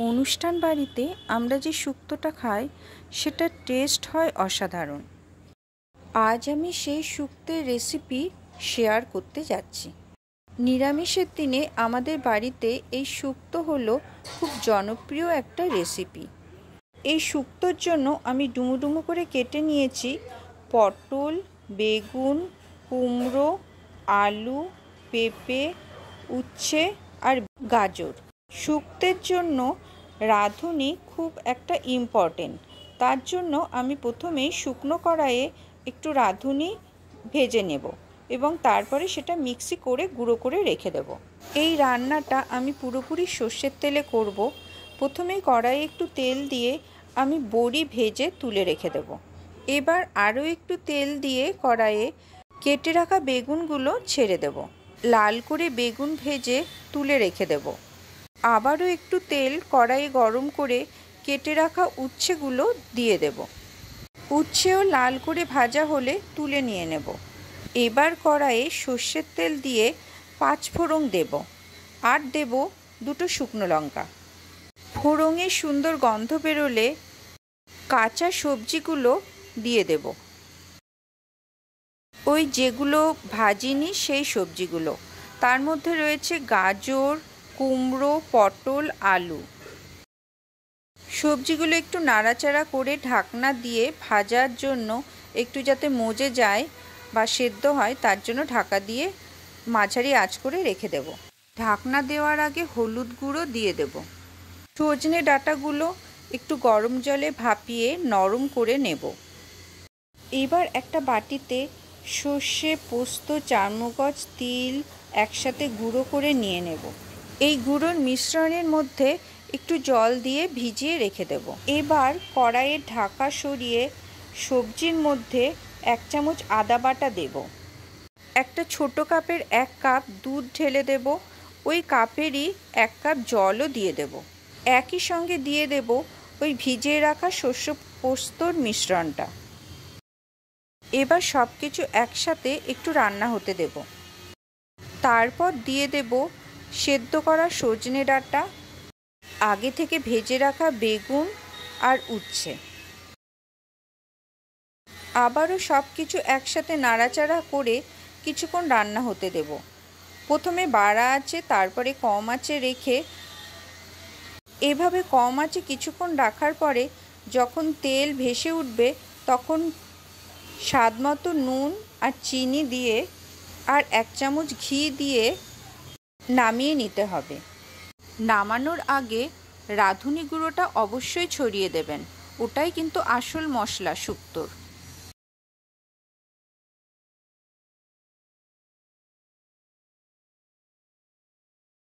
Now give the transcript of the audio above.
অনুষ্ঠান বাড়িতে আমরা যে শুক্তোটা খাই সেটার টেস্ট হয় অসাধারণ। আজ আমি সেই শুক্তের রেসিপি শেয়ার করতে যাচ্ছি। নিরামিষের দিনে আমাদের বাড়িতে এই শুক্তো হলো খুব জনপ্রিয় একটা রেসিপি। এই শুক্তোর জন্য আমি ডুমো ডুমো করে কেটে নিয়েছি পটল, বেগুন, কুমড়ো, আলু, পেঁপে, উচ্ছে আর গাজর। শুক্তের জন্য রাঁধুনি খুব একটা ইম্পর্টেন্ট। তার জন্য আমি প্রথমেই শুকনো কড়াইয়ে একটু রাঁধুনি ভেজে নেব এবং তারপরে সেটা মিক্সি করে গুঁড়ো করে রেখে দেব। এই রান্নাটা আমি পুরোপুরি সর্ষের তেলে করব। প্রথমেই কড়াইয়ে একটু তেল দিয়ে আমি বড়ি ভেজে তুলে রেখে দেব। এবার আরও একটু তেল দিয়ে কড়াইয়ে কেটে রাখা বেগুনগুলো ছেড়ে দেব। লাল করে বেগুন ভেজে তুলে রেখে দেব। আবারও একটু তেল কড়াইয়ে গরম করে কেটে রাখা উচ্ছেগুলো দিয়ে দেব। উচ্ছেও লাল করে ভাজা হলে তুলে নিয়ে নেব। এবার কড়াইয়ে সর্ষের তেল দিয়ে 5 ফোড়ন দেব আর দেব 2 শুকনো লঙ্কা। ফোড়নে সুন্দর গন্ধ বেরোলে কাঁচা সবজিগুলো দিয়ে দেব। ওই যেগুলো ভাজিনি সেই সবজিগুলো, তার মধ্যে রয়েছে গাজর, কুমড়ো, পটল, আলু। সবজিগুলো একটু নাড়াচাড়া করে ঢাকনা দিয়ে ভাজার জন্য একটু যাতে মজে যায় বা সেদ্ধ হয় তার জন্য ঢাকা দিয়ে মাঝারি আঁচ করে রেখে দেব। ঢাকনা দেওয়ার আগে হলুদ গুঁড়ো দিয়ে দেব। সজনে ডাঁটাগুলো একটু গরম জলে ভাপিয়ে নরম করে নেব। এবার একটা বাটিতে সর্ষে, পোস্ত, চারমগজ, তিল একসাথে গুঁড়ো করে নিয়ে নেব। এই গুঁড়োর মিশ্রণের মধ্যে একটু জল দিয়ে ভিজিয়ে রেখে দেব। এবার কড়াইয়ের ঢাকা সরিয়ে সবজির মধ্যে 1 চামচ আদা বাটা দেব। একটা ছোট কাপের 1 কাপ দুধ ঢেলে দেব। ওই কাপেরই 1 কাপ জলও দিয়ে দেব। একই সঙ্গে দিয়ে দেব ওই ভিজিয়ে রাখা শস্য পোস্তর মিশ্রণটা। এবার সব কিছু একসাথে একটু রান্না হতে দেব। তারপর দিয়ে দেব সেদ্ধ করা সজনে ডাঁটা, আগে থেকে ভেজে রাখা বেগুন আর উচ্ছে। আবারও সব কিছু একসাথে নাড়াচাড়া করে কিছুক্ষণ রান্না হতে দেব। প্রথমে বাড়া আঁচে তারপরে কম আঁচে রেখে এভাবে কম আঁচে কিছুক্ষণ রাখার পরে যখন তেল ভেসে উঠবে তখন স্বাদমতো নুন আর চিনি দিয়ে আর 1 চামচ ঘি দিয়ে নামিয়ে নিতে হবে। নামানোর আগে রাঁধুনি গুঁড়োটা অবশ্যই ছড়িয়ে দেবেন। ওটাই কিন্তু আসল মশলা শুক্তোর।